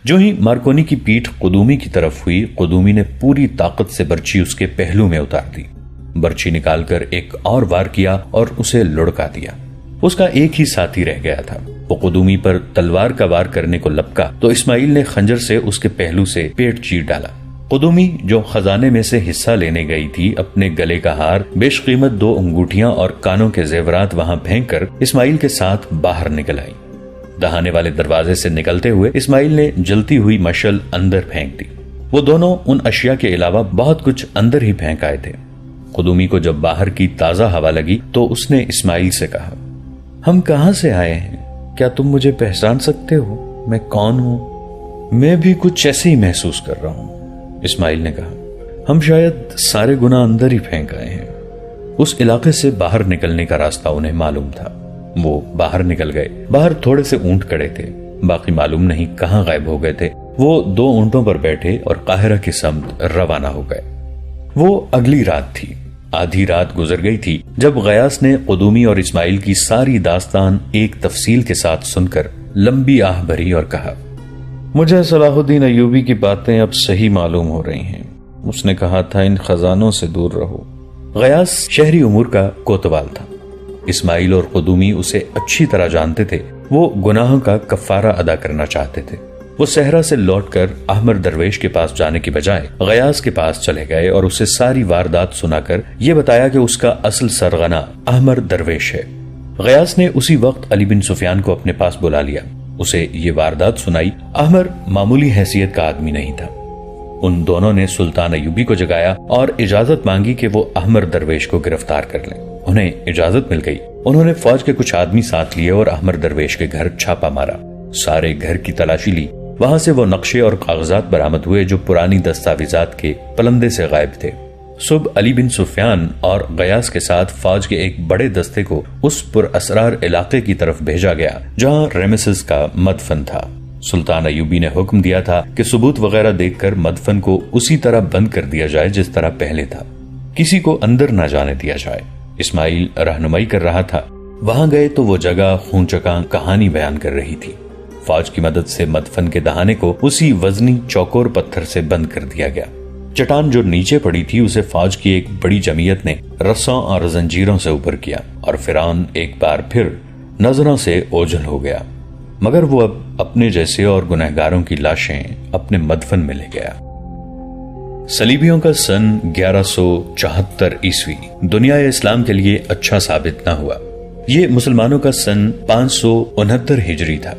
جو ہی مارکونی کی پیٹھ قدومی کی طرف ہوئی، قدومی نے پوری طاقت سے برچی اس کے پہلو میں اتار دی۔ برچی نکال کر ایک اور وار کیا اور اسے لڑکا دیا۔ اس کا ایک ہی ساتھی رہ گیا تھا۔ وہ قدومی پر تلوار کا وار کرنے کو لپکا تو اسماعیل نے خنجر سے اس کے پہلو سے پیٹ چیر ڈالا۔ قدومی جو خزانے میں سے حصہ لینے گئی تھی، اپنے گلے کا ہار، بیش قیمت 2 انگوٹھیاں اور کانوں کے زیورات وہاں پھینک کر اسماعیل کے ساتھ باہر نکل آئی۔ دہانے والے دروازے سے نکلتے ہوئے اسماعیل نے جلتی ہوئی مشعل اندر پھینک دی۔ وہ دونوں ان اشیاء کے علاوہ بہت کچھ اندر ہی پھینک آئے تھے۔ قدومی کو جب باہر کی تازہ ہوا لگی تو اس نے اسماعیل سے کہا، ہم کہاں سے آئے ہیں؟ کیا تم مجھے پہچان سکتے ہو؟ میں کون ہوں؟ میں بھی کچھ ایسے ہی محسوس کر رہا ہوں، اسماعیل نے کہا۔ ہم شاید سارے گناہ اندر ہی پھینک آئے ہیں۔ اس علاقے سے باہر نکلنے کا راستہ انہیں معلوم تھا۔ وہ باہر نکل گئے۔ باہر تھوڑے سے اونٹ کڑے تھے، باقی معلوم نہیں کہاں غائب ہو گئے تھے۔ وہ 2 اونٹوں پر بیٹھے اور قاہرہ کی سمت روانہ ہو گئے۔ وہ اگلی رات تھی۔ آدھی رات گزر گئی تھی جب غیاث نے قدومی اور اسماعیل کی ساری داستان ایک تفصیل کے ساتھ سن کر لمبی آہ بھری اور کہا، مجھے صلاح الدین ایوبی کی باتیں اب صحیح معلوم ہو رہی ہیں۔ اس نے کہا تھا ان خزانوں سے دور رہو۔ غیاث شہری امور کا کوتوال تھا۔ اسماعیل اور قدومی اسے اچھی طرح جانتے تھے۔ وہ گناہوں کا کفارہ ادا کرنا چاہتے تھے۔ وہ صحرا سے لوٹ کر احمر درویش کے پاس جانے کی بجائے غیاث کے پاس چلے گئے اور اسے ساری واردات سنا کر یہ بتایا کہ اس کا اصل سرغنہ احمر درویش ہے۔ غیاث نے اسی وقت علی بن سفیان کو اپنے پاس بلا لیا، اسے یہ واردات سنائی۔ احمر معمولی حیثیت کا آدمی نہیں تھا۔ ان دونوں نے سلطان ایوبی کو جگایا اور اجازت مانگی کہ وہ احمر درویش کو گرفتار کر لیں۔ انہیں اجازت مل گئی۔ انہوں نے فوج کے کچھ آدمی ساتھ لیے اور احمر درویش کے گھر چھاپا مارا۔ سارے گھر کی تلاشی لی۔ وہاں سے وہ نقشے اور کاغذات برآمد ہوئے جو پرانی دستاویزات کے پلندے سے غائب تھے۔ صبح علی بن سفیان اور غیاث کے ساتھ فوج کے ایک بڑے دستے کو اس پر اسرار علاقے کی طرف بھیجا گیا جہاں ریمیسس کا مدفن تھا۔ سلطان ایوبی نے حکم دیا تھا کہ ثبوت وغیرہ دیکھ کر مدفن کو اسی طرح بند کر دیا جائے جس طرح پہلے تھا، کسی کو اندر نہ جانے دیا جائے۔ اسماعیل رہنمائی کر رہا تھا۔ وہاں گئے تو وہ جگہ خون چکاں کہانی بیان کر رہی تھی۔ فوج کی مدد سے مدفن کے دہانے کو اسی وزنی چوکور پتھر سے بند کر دیا گیا۔ چٹان جو نیچے پڑی تھی اسے فوج کی ایک بڑی جمعیت نے رسوں اور زنجیروں سے اوپر کیا اور فرعون ایک بار پھر نظروں سے اوجھل ہو گیا، مگر وہ اب اپنے جیسے اور گنہگاروں کی لاشیں اپنے مدفن میں لے گیا۔ صلیبیوں کا سن 1174 عیسوی دنیا اسلام کے لیے اچھا ثابت نہ ہوا۔ یہ مسلمانوں کا سن 569 ہجری تھا۔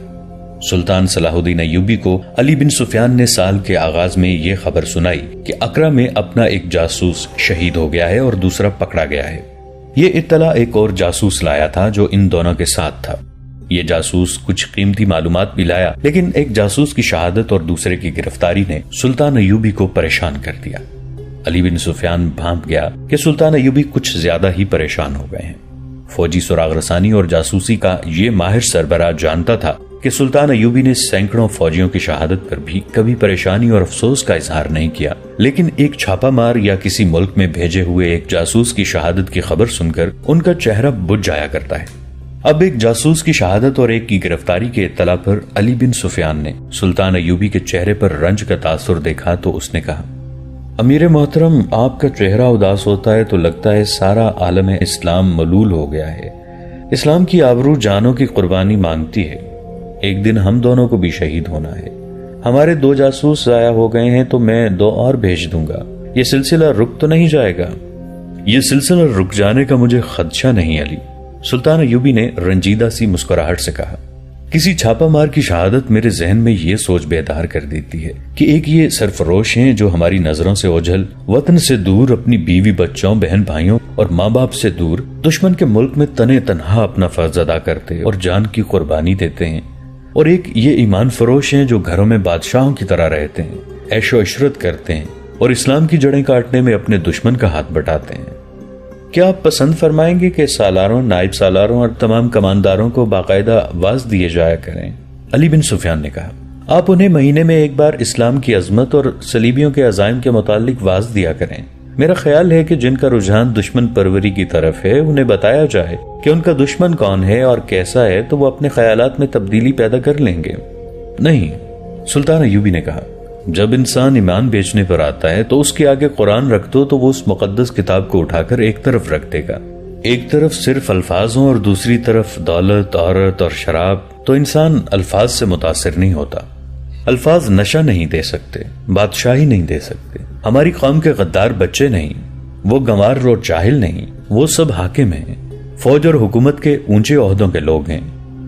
سلطان صلاح الدین ایوبی کو علی بن سفیان نے سال کے آغاز میں یہ خبر سنائی کہ اقرا میں اپنا ایک جاسوس شہید ہو گیا ہے اور دوسرا پکڑا گیا ہے۔ یہ اطلاع ایک اور جاسوس لایا تھا جو ان دونوں کے ساتھ تھا۔ یہ جاسوس کچھ قیمتی معلومات بھی لایا، لیکن ایک جاسوس کی شہادت اور دوسرے کی گرفتاری نے سلطان ایوبی کو پریشان کر دیا۔ علی بن سفیان بھانپ گیا کہ سلطان ایوبی کچھ زیادہ ہی پریشان ہو گئے ہیں۔ فوجی سراغ رسانی اور جاسوسی کا یہ ماہر سربراہ جانتا تھا کہ سلطان ایوبی نے سینکڑوں فوجیوں کی شہادت پر بھی کبھی پریشانی اور افسوس کا اظہار نہیں کیا، لیکن ایک چھاپا مار یا کسی ملک میں بھیجے ہوئے ایک جاسوس کی شہادت کی خبر سن کر ان کا چہرہ بجھ جایا کرتا ہے۔ اب ایک جاسوس کی شہادت اور ایک کی گرفتاری کے اطلاع پر علی بن سفیان نے سلطان ایوبی کے چہرے پر رنج کا تاثر دیکھا تو اس نے کہا، امیر محترم، آپ کا چہرہ اداس ہوتا ہے تو لگتا ہے سارا عالم اسلام ملول ہو گیا ہے۔ اسلام کی آبرو جانوں کی قربانی مانگتی ہے۔ ایک دن ہم دونوں کو بھی شہید ہونا ہے۔ ہمارے 2 جاسوس ضائع ہو گئے ہیں تو میں 2 اور بھیج دوں گا۔ یہ سلسلہ رک تو نہیں جائے گا؟ یہ سلسلہ رک جانے کا مجھے خدشہ نہیں علی، سلطان ایوبی نے رنجیدہ سی مسکراہٹ سے کہا۔ کسی چھاپا مار کی شہادت میرے ذہن میں یہ سوچ بیدار کر دیتی ہے کہ ایک یہ سرفروش ہیں جو ہماری نظروں سے اوجھل، وطن سے دور، اپنی بیوی بچوں، بہن بھائیوں اور ماں باپ سے دور، دشمن کے ملک میں تنے تنہا اپنا فرض ادا کرتے اور جان کی قربانی دیتے ہیں، اور ایک یہ ایمان فروش ہیں جو گھروں میں بادشاہوں کی طرح رہتے ہیں، عیش و عشرت کرتے ہیں اور اسلام کی جڑیں کاٹنے میں اپنے دشمن کا ہاتھ بٹاتے ہیں۔ کیا آپ پسند فرمائیں گے کہ سالاروں، نائب سالاروں اور تمام کمانداروں کو باقاعدہ واز دیے جایا کریں؟ علی بن سفیان نے کہا، آپ انہیں مہینے میں ایک بار اسلام کی عظمت اور صلیبیوں کے عزائم کے متعلق واز دیا کریں۔ میرا خیال ہے کہ جن کا رجحان دشمن پروری کی طرف ہے انہیں بتایا جائے کہ ان کا دشمن کون ہے اور کیسا ہے، تو وہ اپنے خیالات میں تبدیلی پیدا کر لیں گے۔ نہیں، سلطان ایوبی نے کہا، جب انسان ایمان بیچنے پر آتا ہے تو اس کے آگے قرآن رکھ دو تو وہ اس مقدس کتاب کو اٹھا کر ایک طرف رکھ دے گا۔ ایک طرف صرف الفاظ ہوں اور دوسری طرف دولت، عورت اور شراب، تو انسان الفاظ سے متاثر نہیں ہوتا۔ الفاظ نشہ نہیں دے سکتے، بادشاہی نہیں دے سکتے۔ ہماری قوم کے غدار بچے نہیں، وہ گنوار اور جاہل نہیں، وہ سب حاکم ہیں، فوج اور حکومت کے اونچے عہدوں کے لوگ ہیں۔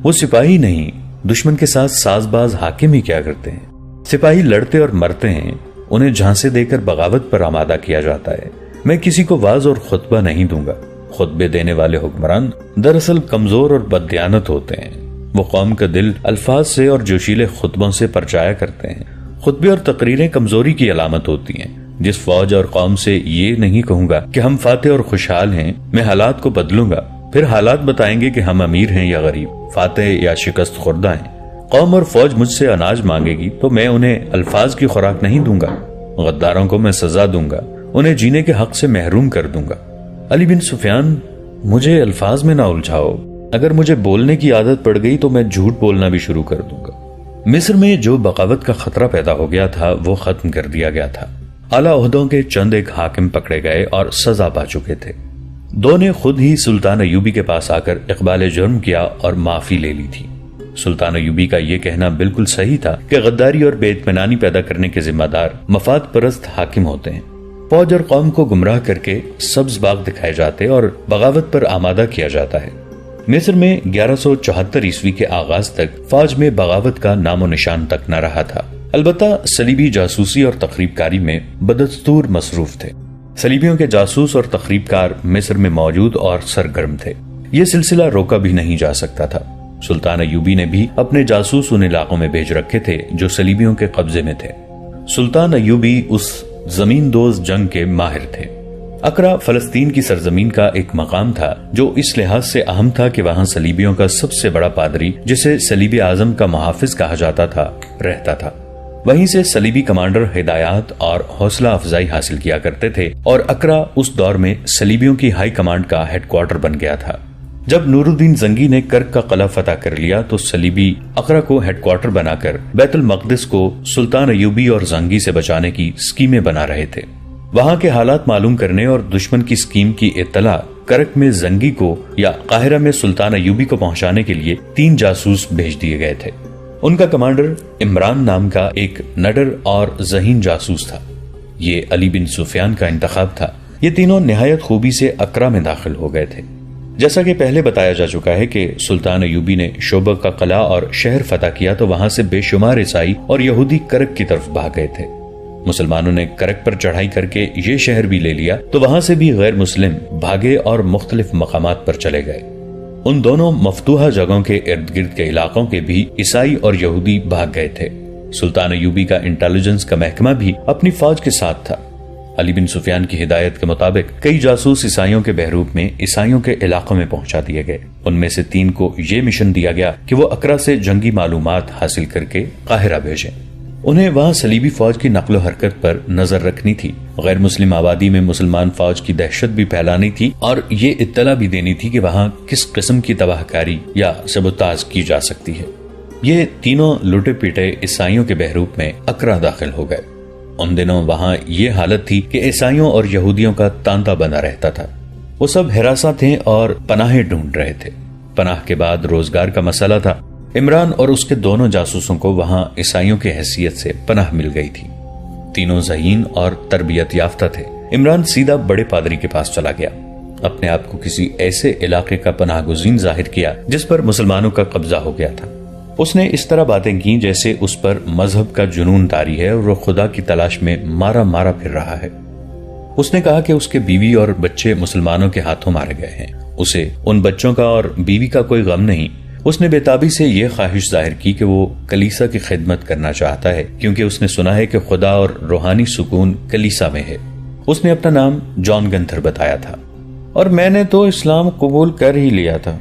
وہ سپاہی نہیں، دشمن کے ساتھ ساز باز حاکم ہی کیا کرتے ہیں۔ سپاہی لڑتے اور مرتے ہیں، انہیں جھانسے دے کر بغاوت پر آمادہ کیا جاتا ہے۔ میں کسی کو واز اور خطبہ نہیں دوں گا۔ خطبے دینے والے حکمران دراصل کمزور اور بددیانت ہوتے ہیں۔ وہ قوم کا دل الفاظ سے اور جوشیلے خطبوں سے پرچایا کرتے ہیں۔ خطبے اور تقریریں کمزوری کی علامت ہوتی ہیں۔ جس فوج اور قوم سے یہ نہیں کہوں گا کہ ہم فاتح اور خوشحال ہیں، میں حالات کو بدلوں گا، پھر حالات بتائیں گے کہ ہم امیر ہیں یا غریب، فاتح یا شکست خوردہ ہیں۔ قوم اور فوج مجھ سے اناج مانگے گی تو میں انہیں الفاظ کی خوراک نہیں دوں گا۔ غداروں کو میں سزا دوں گا، انہیں جینے کے حق سے محروم کر دوں گا۔ علی بن سفیان، مجھے الفاظ میں نہ الجھاؤ، اگر مجھے بولنے کی عادت پڑ گئی تو میں جھوٹ بولنا بھی شروع کر دوں گا۔ مصر میں جو بغاوت کا خطرہ پیدا ہو گیا تھا وہ ختم کر دیا گیا تھا۔ اعلیٰ عہدوں کے چند ایک حاکم پکڑے گئے اور سزا پا چکے تھے۔ دو نے خود ہی سلطان ایوبی کے پاس آ کر اقبال جرم کیا اور معافی لے لی تھی۔ سلطان ایوبی کا یہ کہنا بالکل صحیح تھا کہ غداری اور بے اطمینانی پیدا کرنے کے ذمہ دار مفاد پرست حاکم ہوتے ہیں۔ فوج اور قوم کو گمراہ کر کے سبز باغ دکھائے جاتے اور بغاوت پر آمادہ کیا جاتا ہے۔ مصر میں 1174 عیسوی کے آغاز تک فوج میں بغاوت کا نام و نشان تک نہ رہا تھا۔ البتہ صلیبی جاسوسی اور تخریب کاری میں بدستور مصروف تھے۔ صلیبیوں کے جاسوس اور تخریب کار مصر میں موجود اور سرگرم تھے۔ یہ سلسلہ روکا بھی نہیں جا سکتا تھا۔ سلطان ایوبی نے بھی اپنے جاسوس ان علاقوں میں بھیج رکھے تھے جو صلیبیوں کے قبضے میں تھے۔ سلطان ایوبی اس زمین دوز جنگ کے ماہر تھے۔ اقرا فلسطین کی سرزمین کا ایک مقام تھا جو اس لحاظ سے اہم تھا کہ وہاں صلیبیوں کا سب سے بڑا پادری، جسے صلیبی اعظم کا محافظ کہا جاتا تھا، رہتا تھا۔ وہیں سے صلیبی کمانڈر ہدایات اور حوصلہ افزائی حاصل کیا کرتے تھے، اور اقرا اس دور میں صلیبیوں کی ہائی کمانڈ کا ہیڈ کوارٹر بن گیا تھا۔ جب نور الدین زنگی نے کرک کا قلعہ فتح کر لیا تو صلیبی اقرا کو ہیڈ کوارٹر بنا کر بیت المقدس کو سلطان ایوبی اور زنگی سے بچانے کی اسکیمیں بنا رہے تھے۔ وہاں کے حالات معلوم کرنے اور دشمن کی اسکیم کی اطلاع کرک میں زنگی کو یا قاہرہ میں سلطان ایوبی کو پہنچانے کے لیے 3 جاسوس بھیج دیے گئے تھے۔ ان کا کمانڈر عمران نام کا ایک نڈر اور ذہین جاسوس تھا۔ یہ علی بن سفیان کا انتخاب تھا۔ یہ تینوں نہایت خوبی سے اقرا میں داخل ہو گئے تھے۔ جیسا کہ پہلے بتایا جا چکا ہے کہ سلطان ایوبی نے شوبہ کا قلعہ اور شہر فتح کیا تو وہاں سے بے شمار عیسائی اور یہودی کرک کی طرف بھاگ گئے تھے۔ مسلمانوں نے کرک پر چڑھائی کر کے یہ شہر بھی لے لیا تو وہاں سے بھی غیر مسلم بھاگے اور مختلف مقامات پر چلے گئے۔ ان دونوں مفتوحہ جگہوں کے ارد گرد کے علاقوں کے بھی عیسائی اور یہودی بھاگ گئے تھے۔ سلطان ایوبی کا انٹیلیجنس کا محکمہ بھی اپنی فوج کے ساتھ تھا۔ علی بن سفیان کی ہدایت کے مطابق کئی جاسوس عیسائیوں کے بحروب میں عیسائیوں کے علاقوں میں پہنچا دیے گئے۔ ان میں سے 3 کو یہ مشن دیا گیا کہ وہ اقرا سے جنگی معلومات حاصل کر کے قاہرہ بھیجیں۔ انہیں وہاں صلیبی فوج کی نقل و حرکت پر نظر رکھنی تھی، غیر مسلم آبادی میں مسلمان فوج کی دہشت بھی پھیلانی تھی، اور یہ اطلاع بھی دینی تھی کہ وہاں کس قسم کی تباہ کاری یا سبوتاژ کی جا سکتی ہے۔ یہ تینوں لوٹے پیٹے عیسائیوں کے بحروب میں اقرا داخل ہو گئے۔ ان دنوں وہاں یہ حالت تھی کہ عیسائیوں اور یہودیوں کا تانتا بنا رہتا تھا۔ وہ سب ہراساں تھے اور پناہیں ڈھونڈ رہے تھے۔ پناہ کے بعد روزگار کا مسئلہ تھا۔ عمران اور اس کے دونوں جاسوسوں کو وہاں عیسائیوں کی حیثیت سے پناہ مل گئی تھی۔ تینوں ذہین اور تربیت یافتہ تھے۔ عمران سیدھا بڑے پادری کے پاس چلا گیا، اپنے آپ کو کسی ایسے علاقے کا پناہ گزین ظاہر کیا جس پر مسلمانوں کا قبضہ ہو گیا تھا۔ اس نے اس طرح باتیں کی جیسے اس پر مذہب کا جنون طاری ہے اور وہ خدا کی تلاش میں مارا مارا پھر رہا ہے۔ اس نے کہا کہ اس کے بیوی اور بچے مسلمانوں کے ہاتھوں مارے گئے ہیں، اسے ان بچوں کا اور بیوی کا کوئی غم نہیں۔ اس نے بےتابی سے یہ خواہش ظاہر کی کہ وہ کلیسا کی خدمت کرنا چاہتا ہے، کیونکہ اس نے سنا ہے کہ خدا اور روحانی سکون کلیسا میں ہے۔ اس نے اپنا نام جان گنتھر بتایا تھا، اور میں نے تو اسلام قبول کر ہی لیا تھا۔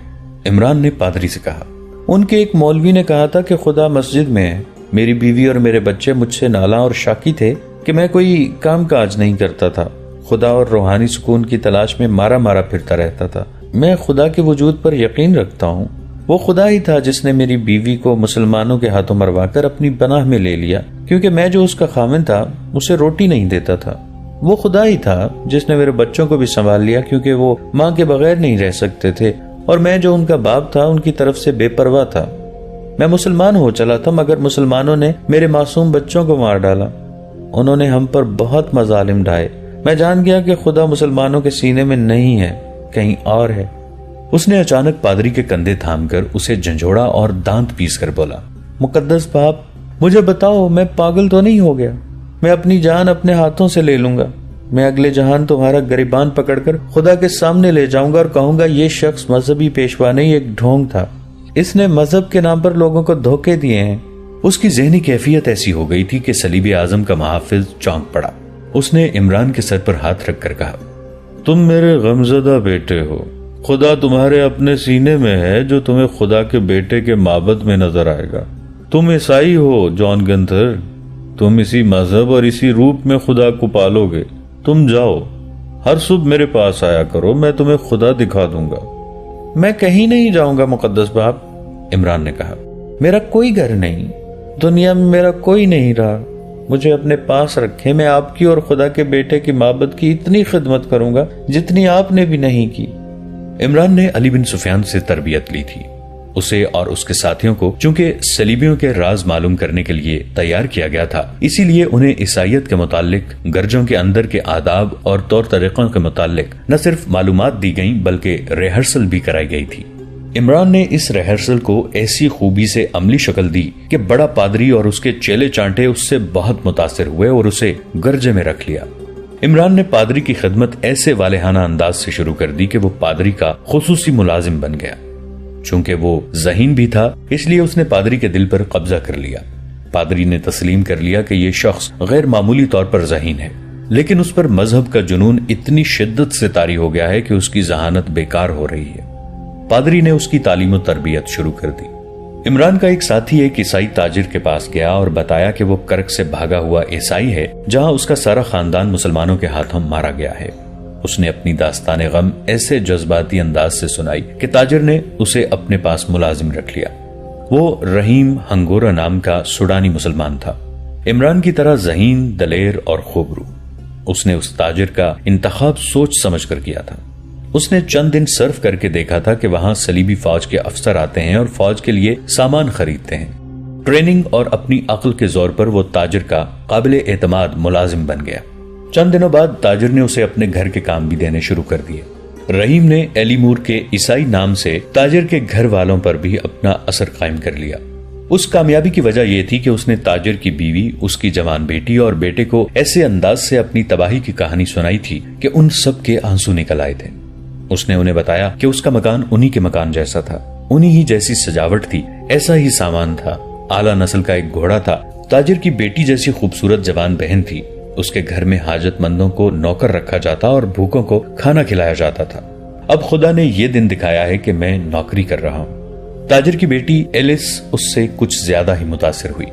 عمران نے پادری سے کہا، ان کے ایک مولوی نے کہا تھا کہ خدا مسجد میں ہے، میری بیوی اور میرے بچے مجھ سے نالاں اور شاکی تھے کہ میں کوئی کام کاج نہیں کرتا تھا، خدا اور روحانی سکون کی تلاش میں مارا مارا پھرتا رہتا تھا۔ میں خدا کے وجود پر یقین رکھتا ہوں، وہ خدا ہی تھا جس نے میری بیوی کو مسلمانوں کے ہاتھوں مروا کر اپنی پناہ میں لے لیا، کیونکہ میں جو اس کا خاوند تھا اسے روٹی نہیں دیتا تھا۔ وہ خدا ہی تھا جس نے میرے بچوں کو بھی سنبھال لیا، کیونکہ وہ ماں کے بغیر نہیں رہ سکتے تھے، اور میں جو ان کا باپ تھا ان کی طرف سے بے پرواہ تھا۔ میں مسلمان ہو چلا تھا، مگر مسلمانوں نے میرے معصوم بچوں کو مار ڈالا۔ انہوں نے ہم پر بہت مظالم ڈھائے۔ میں جان گیا کہ خدا مسلمانوں کے سینے میں نہیں ہے، کہیں اور ہے۔ اس نے اچانک پادری کے کندھے تھام کر اسے جھنجھوڑا اور دانت پیس کر بولا، مقدس باپ، مجھے بتاؤ، میں پاگل تو نہیں ہو گیا؟ میں اپنی جان اپنے ہاتھوں سے لے لوں گا۔ میں اگلے جہان تمہارا گریبان پکڑ کر خدا کے سامنے لے جاؤں گا اور کہوں گا یہ شخص مذہبی پیشوا نہیں، ایک ڈھونگ تھا، اس نے مذہب کے نام پر لوگوں کو دھوکے دیے ہیں۔ اس کی ذہنی کیفیت ایسی ہو گئی تھی کہ صلیب اعظم کا محافظ چونک پڑا۔ اس نے عمران کے سر پر ہاتھ رکھ کر کہا، تم میرے غمزدہ بیٹے ہو، خدا تمہارے اپنے سینے میں ہے جو تمہیں خدا کے بیٹے کے معبد میں نظر آئے گا۔ تم عیسائی ہو جان گنتھر، تم اسی مذہب اور اسی روپ میں خدا کو پالو گے۔ تم جاؤ، ہر صبح میرے پاس آیا کرو، میں تمہیں خدا دکھا دوں گا۔ میں کہیں نہیں جاؤں گا مقدس باپ، عمران نے کہا، میرا کوئی گھر نہیں، دنیا میں میرا کوئی نہیں رہا، مجھے اپنے پاس رکھے، میں آپ کی اور خدا کے بیٹے کی معبد کی اتنی خدمت کروں گا جتنی آپ نے بھی نہیں کی۔ عمران نے علی بن سفیان سے تربیت لی تھی۔ اسے اور اس کے ساتھیوں کو چونکہ صلیبیوں کے راز معلوم کرنے کے لیے تیار کیا گیا تھا، اسی لیے انہیں عیسائیت کے متعلق گرجوں کے اندر کے آداب اور طور طریقوں کے متعلق نہ صرف معلومات دی گئیں بلکہ ریہرسل بھی کرائی گئی تھی۔ عمران نے اس ریہرسل کو ایسی خوبی سے عملی شکل دی کہ بڑا پادری اور اس کے چیلے چانٹے اس سے بہت متاثر ہوئے اور اسے گرجے میں رکھ لیا۔ عمران نے پادری کی خدمت ایسے والہانہ انداز سے شروع کر دی کہ وہ پادری کا خصوصی ملازم بن گیا۔ چونکہ وہ ذہین بھی تھا، اس لیے اس نے پادری کے دل پر قبضہ کر لیا۔ پادری نے تسلیم کر لیا کہ یہ شخص غیر معمولی طور پر ذہین ہے، لیکن اس پر مذہب کا جنون اتنی شدت سے طاری ہو گیا ہے کہ اس کی ذہانت بیکار ہو رہی ہے۔ پادری نے اس کی تعلیم و تربیت شروع کر دی۔ عمران کا ایک ساتھی ایک عیسائی تاجر کے پاس گیا اور بتایا کہ وہ کرک سے بھاگا ہوا عیسائی ہے جہاں اس کا سارا خاندان مسلمانوں کے ہاتھوں مارا گیا ہے۔ اس نے اپنی داستان غم ایسے جذباتی انداز سے سنائی کہ تاجر نے اسے اپنے پاس ملازم رکھ لیا۔ وہ رحیم ہنگورا نام کا سوڈانی مسلمان تھا، عمران کی طرح ذہین، دلیر اور خوبرو۔ اس نے اس تاجر کا انتخاب سوچ سمجھ کر کیا تھا۔ اس نے چند دن سرف کر کے دیکھا تھا کہ وہاں صلیبی فوج کے افسر آتے ہیں اور فوج کے لیے سامان خریدتے ہیں۔ ٹریننگ اور اپنی عقل کے زور پر وہ تاجر کا قابل اعتماد ملازم بن گیا۔ چند دنوں بعد تاجر نے اسے اپنے گھر کے کام بھی دینے شروع کر دیے۔ رحیم نے ایلی مور کے عیسائی نام سے تاجر کے گھر والوں پر بھی اپنا اثر قائم کر لیا۔ اس کامیابی کی وجہ یہ تھی کہ اس نے تاجر کی بیوی، اس کی جوان بیٹی اور بیٹے کو ایسے انداز سے اپنی تباہی کی کہانی سنائی تھی کہ ان سب کے آنسو نکل آئے تھے۔ اس نے انہیں بتایا کہ اس کا مکان انہی کے مکان جیسا تھا، انہی ہی جیسی سجاوٹ تھی، ایسا ہی سامان تھا، اعلیٰ نسل کا ایک گھوڑا تھا، تاجر کی بیٹی جیسی خوبصورت جوان بہن تھی، اس کے گھر میں حاجت مندوں کو نوکر رکھا جاتا اور بھوکوں کو کھانا کھلایا جاتا تھا۔ اب خدا نے یہ دن دکھایا ہے کہ میں نوکری کر رہا ہوں۔ تاجر کی بیٹی ایلس اس سے کچھ زیادہ ہی متاثر ہوئی۔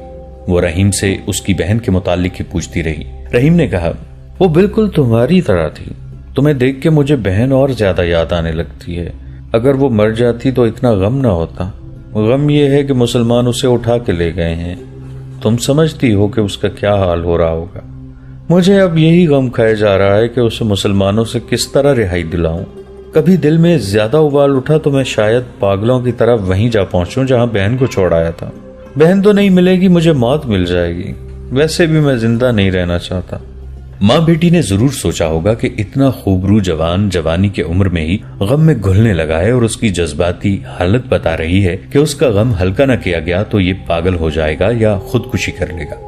وہ رحیم سے اس کی بہن کے متعلق ہی پوچھتی رہی۔ رحیم نے کہا، وہ بالکل تمہاری طرح تھی، تمہیں دیکھ کے مجھے بہن اور زیادہ یاد آنے لگتی ہے۔ اگر وہ مر جاتی تو اتنا غم نہ ہوتا۔ غم یہ ہے کہ مسلمان اسے اٹھا کے لے گئے ہیں، تم سمجھتی ہو کہ اس کا کیا حال ہو رہا ہوگا۔ مجھے اب یہی غم کھائے جا رہا ہے کہ اسے مسلمانوں سے کس طرح رہائی دلاؤں۔ کبھی دل میں زیادہ ابال اٹھا تو میں شاید پاگلوں کی طرح وہیں جا پہنچوں جہاں بہن کو چھوڑایا تھا۔ بہن تو نہیں ملے گی، مجھے موت مل جائے گی، ویسے بھی میں زندہ نہیں رہنا چاہتا۔ ماں بیٹی نے ضرور سوچا ہوگا کہ اتنا خوبرو جوان جوانی کے عمر میں ہی غم میں گھلنے لگا ہے، اور اس کی جذباتی حالت بتا رہی ہے کہ اس کا غم ہلکا نہ کیا گیا تو یہ پاگل ہو جائے گا یا خودکشی کر لے گا۔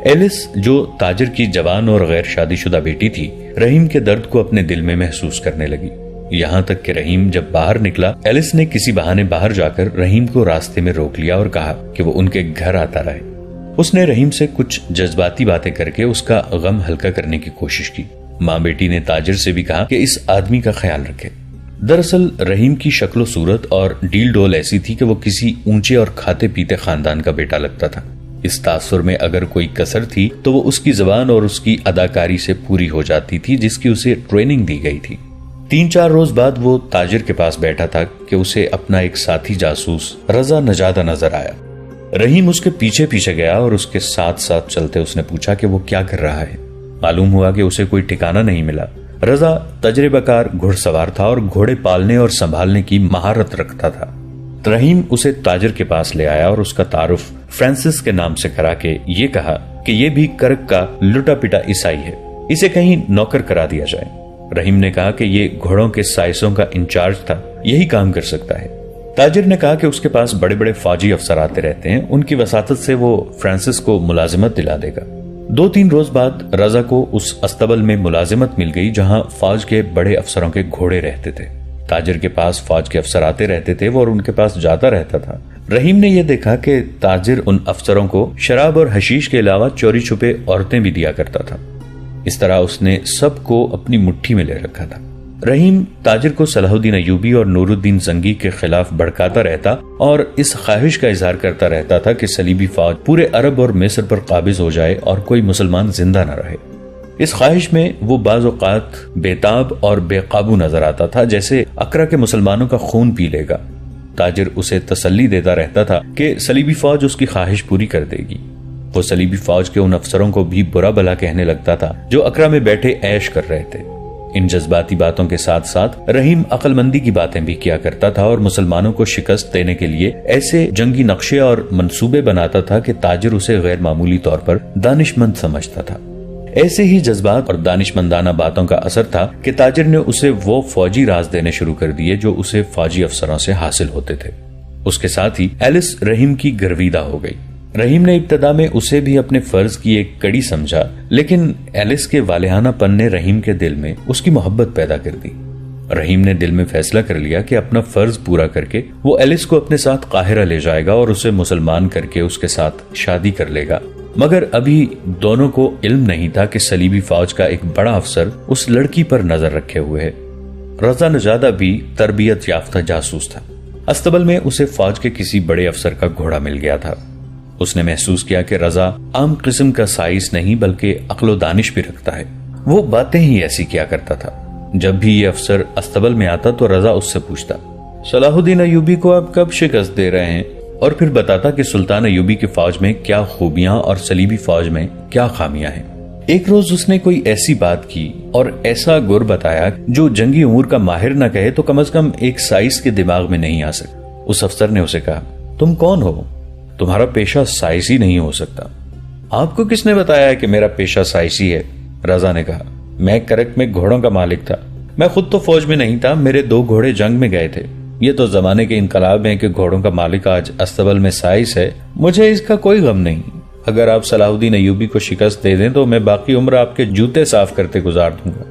ایلس جو تاجر کی جوان اور غیر شادی شدہ بیٹی تھی، رحیم کے درد کو اپنے دل میں محسوس کرنے لگی، یہاں تک کہ رحیم جب باہر نکلا، ایلس نے کسی بہانے باہر جا کر رحیم کو راستے میں روک لیا اور کہا کہ وہ ان کے گھر آتا رہے۔ اس نے رحیم سے کچھ جذباتی باتیں کر کے اس کا غم ہلکا کرنے کی کوشش کی۔ ماں بیٹی نے تاجر سے بھی کہا کہ اس آدمی کا خیال رکھے۔ دراصل رحیم کی شکل و صورت اور ڈیل ڈول ایسی تھی کہ وہ کسی اونچے اور کھاتے پیتے خاندان کا بیٹا لگتا تھا۔ اس تاثر میں اگر کوئی کسر تھی تو وہ اس کی زبان اور اس کی اداکاری سے پوری ہو جاتی تھی، جس کی اسے ٹریننگ دی گئی تھی۔ 3-4 روز بعد وہ تاجر کے پاس بیٹھا تھا کہ اسے اپنا ایک ساتھی جاسوس رضا نجادہ نظر آیا۔ رحیم اس کے پیچھے پیچھے گیا اور اس کے ساتھ ساتھ چلتے اس نے پوچھا کہ وہ کیا کر رہا ہے۔ معلوم ہوا کہ اسے کوئی ٹھکانہ نہیں ملا۔ رضا تجربہ کار گھڑ سوار تھا اور گھوڑے پالنے اور سنبھالنے کی مہارت رکھتا تھا۔ رحیم اسے تاجر کے پاس لے آیا اور اس کا تعارف فرانسس کے نام سے کرا کے یہ کہا کہ یہ بھی کرک کا لٹا پٹا عیسائی ہے، اسے کہیں نوکر کرا دیا جائے۔ رحیم نے کہا کہ یہ گھوڑوں کے سائسوں کا انچارج تھا، یہی کام کر سکتا ہے۔ تاجر نے کہا کہ اس کے پاس بڑے بڑے فوجی افسر آتے رہتے ہیں، ان کی وساطت سے وہ فرانسس کو ملازمت دلا دے گا۔ 2-3 روز بعد رضا کو اس استبل میں ملازمت مل گئی جہاں فوج کے بڑے افسروں کے گھوڑے رہتے تھے۔ تاجر کے پاس فوج کے افسر آتے رہتے تھے، وہ اور ان کے پاس جاتا رہتا تھا۔ رحیم نے یہ دیکھا کہ تاجر ان افسروں کو شراب اور حشیش کے علاوہ چوری چھپے عورتیں بھی دیا کرتا تھا۔ اس طرح اس نے سب کو اپنی مٹھی میں لے رکھا تھا۔ رحیم تاجر کو صلاح الدین ایوبی اور نور الدین زنگی کے خلاف بھڑکاتا رہتا اور اس خواہش کا اظہار کرتا رہتا تھا کہ صلیبی فوج پورے عرب اور مصر پر قابض ہو جائے اور کوئی مسلمان زندہ نہ رہے۔ اس خواہش میں وہ بعض اوقات بےتاب اور بے قابو نظر آتا تھا، جیسے اقرا کے مسلمانوں کا خون پی لے گا۔ تاجر اسے تسلی دیتا رہتا تھا کہ صلیبی فوج اس کی خواہش پوری کر دے گی۔ وہ صلیبی فوج کے ان افسروں کو بھی برا بھلا کہنے لگتا تھا جو اقرا میں بیٹھے عیش کر رہے تھے۔ ان جذباتی باتوں کے ساتھ ساتھ رحیم عقل مندی کی باتیں بھی کیا کرتا تھا اور مسلمانوں کو شکست دینے کے لیے ایسے جنگی نقشے اور منصوبے بناتا تھا کہ تاجر اسے غیر معمولی طور پر دانشمند سمجھتا تھا۔ ایسے ہی جذبات اور دانشمندانہ باتوں کا اثر تھا کہ تاجر نے اسے وہ فوجی راز دینے شروع کر دیے جو اسے فوجی افسروں سے حاصل ہوتے تھے۔ اس کے ساتھ ہی ایلس رحیم کی گرویدہ ہو گئی۔ رحیم نے ابتدا میں اسے بھی اپنے فرض کی ایک کڑی سمجھا، لیکن ایلس کے والہانہ پن نے رحیم کے دل میں اس کی محبت پیدا کر دی۔ رحیم نے دل میں فیصلہ کر لیا کہ اپنا فرض پورا کر کے وہ ایلس کو اپنے ساتھ قاہرہ لے جائے گا اور اسے مسلمان کر کے اس کے ساتھ شادی کر لے گا۔ مگر ابھی دونوں کو علم نہیں تھا کہ صلیبی فوج کا ایک بڑا افسر اس لڑکی پر نظر رکھے ہوئے ہے۔ رضا نجادہ بھی تربیت یافتہ جاسوس تھا۔ استبل میں اسے فوج کے کسی بڑے افسر کا گھوڑا مل گیا تھا۔ اس نے محسوس کیا کہ رضا عام قسم کا سائنس نہیں بلکہ عقل و دانش بھی رکھتا ہے۔ وہ باتیں ہی ایسی کیا کرتا تھا۔ جب بھی یہ افسر استبل میں آتا تو رضا اس سے پوچھتا، صلاح الدین ایوبی کو آپ کب شکست دے رہے ہیں؟ اور پھر بتاتا کہ سلطان ایوبی کی فوج میں کیا خوبیاں اور صلیبی فوج میں کیا خامیاں ہیں۔ ایک روز اس نے کوئی ایسی بات کی اور ایسا گر بتایا جو جنگی امور کا ماہر نہ کہے تو کم از کم ایک سائنس کے دماغ میں نہیں آ سکتا۔ اس افسر نے اسے کہا، تم کون ہو؟ تمہارا پیشہ سائنسی نہیں ہو سکتا۔ آپ کو کس نے بتایا ہے کہ میرا پیشہ سائنسی ہے؟ رضا نے کہا، میں کرک میں گھوڑوں کا مالک تھا۔ میں خود تو فوج میں نہیں تھا، میرے 2 گھوڑے جنگ میں گئے تھے۔ یہ تو زمانے کے انقلاب ہیں کہ گھوڑوں کا مالک آج استبل میں سائنس ہے۔ مجھے اس کا کوئی غم نہیں۔ اگر آپ صلاح الدین ایوبی کو شکست دے دیں تو میں باقی عمر آپ کے جوتے صاف کرتے گزار دوں گا۔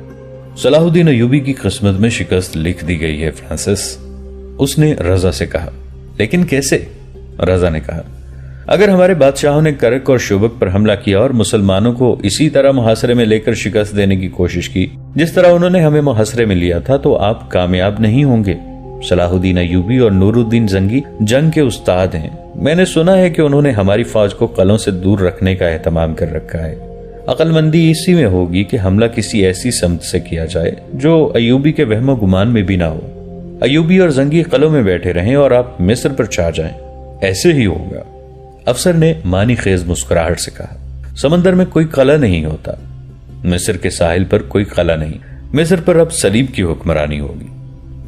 صلاح الدین ایوبی کی قسمت میں شکست لکھ دی گئی ہے فرانسس، اس نے رضا سے کہا۔ لیکن کیسے؟ رضا نے کہا، اگر ہمارے بادشاہوں نے کرک اور شوبک پر حملہ کیا اور مسلمانوں کو اسی طرح محاصرے میں لے کر شکست دینے کی کوشش کی جس طرح انہوں نے ہمیں محاصرے میں لیا تھا تو آپ کامیاب نہیں ہوں گے۔ صلاح الدین ایوبی اور نور الدین زنگی جنگ کے استاد ہیں۔ میں نے سنا ہے کہ انہوں نے ہماری فوج کو قلعوں سے دور رکھنے کا اہتمام کر رکھا ہے۔ عقل مندی اسی میں ہوگی کہ حملہ کسی ایسی سمت سے کیا جائے جو ایوبی کے وہم و گمان میں بھی نہ ہو۔ ایوبی اور زنگی قلعوں میں بیٹھے رہیں اور آپ مصر پر چھا جائیں، ایسے ہی ہوگا۔ افسر نے معنی خیز مسکراہٹ سے کہا، سمندر میں کوئی قلعہ نہیں ہوتا، مصر کے ساحل پر کوئی قلعہ نہیں، مصر پر اب صلیب کی حکمرانی ہوگی۔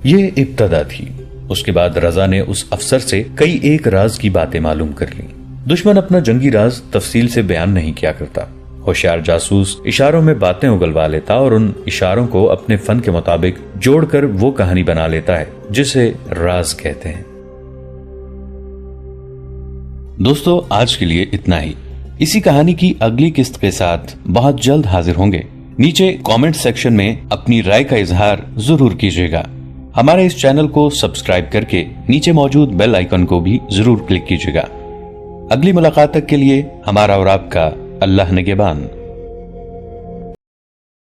یہ ابتدا تھی۔ اس کے بعد رضا نے اس افسر سے کئی ایک راز کی باتیں معلوم کر لی۔ دشمن اپنا جنگی راز تفصیل سے بیان نہیں کیا کرتا۔ ہوشیار جاسوس اشاروں میں باتیں اگلوا لیتا اور ان اشاروں کو اپنے فن کے مطابق جوڑ کر وہ کہانی بنا لیتا ہے جسے راز کہتے ہیں۔ دوستو، آج کے لیے اتنا ہی۔ اسی کہانی کی اگلی قسط کے ساتھ بہت جلد حاضر ہوں گے۔ نیچے کامنٹ سیکشن میں اپنی رائے کا اظہار ضرور کیجیے گا۔ ہمارے اس چینل کو سبسکرائب کر کے نیچے موجود بیل آئیکن کو بھی ضرور کلک کیجیے گا۔ اگلی ملاقات تک کے لیے ہمارا اور آپ کا اللہ نگہبان۔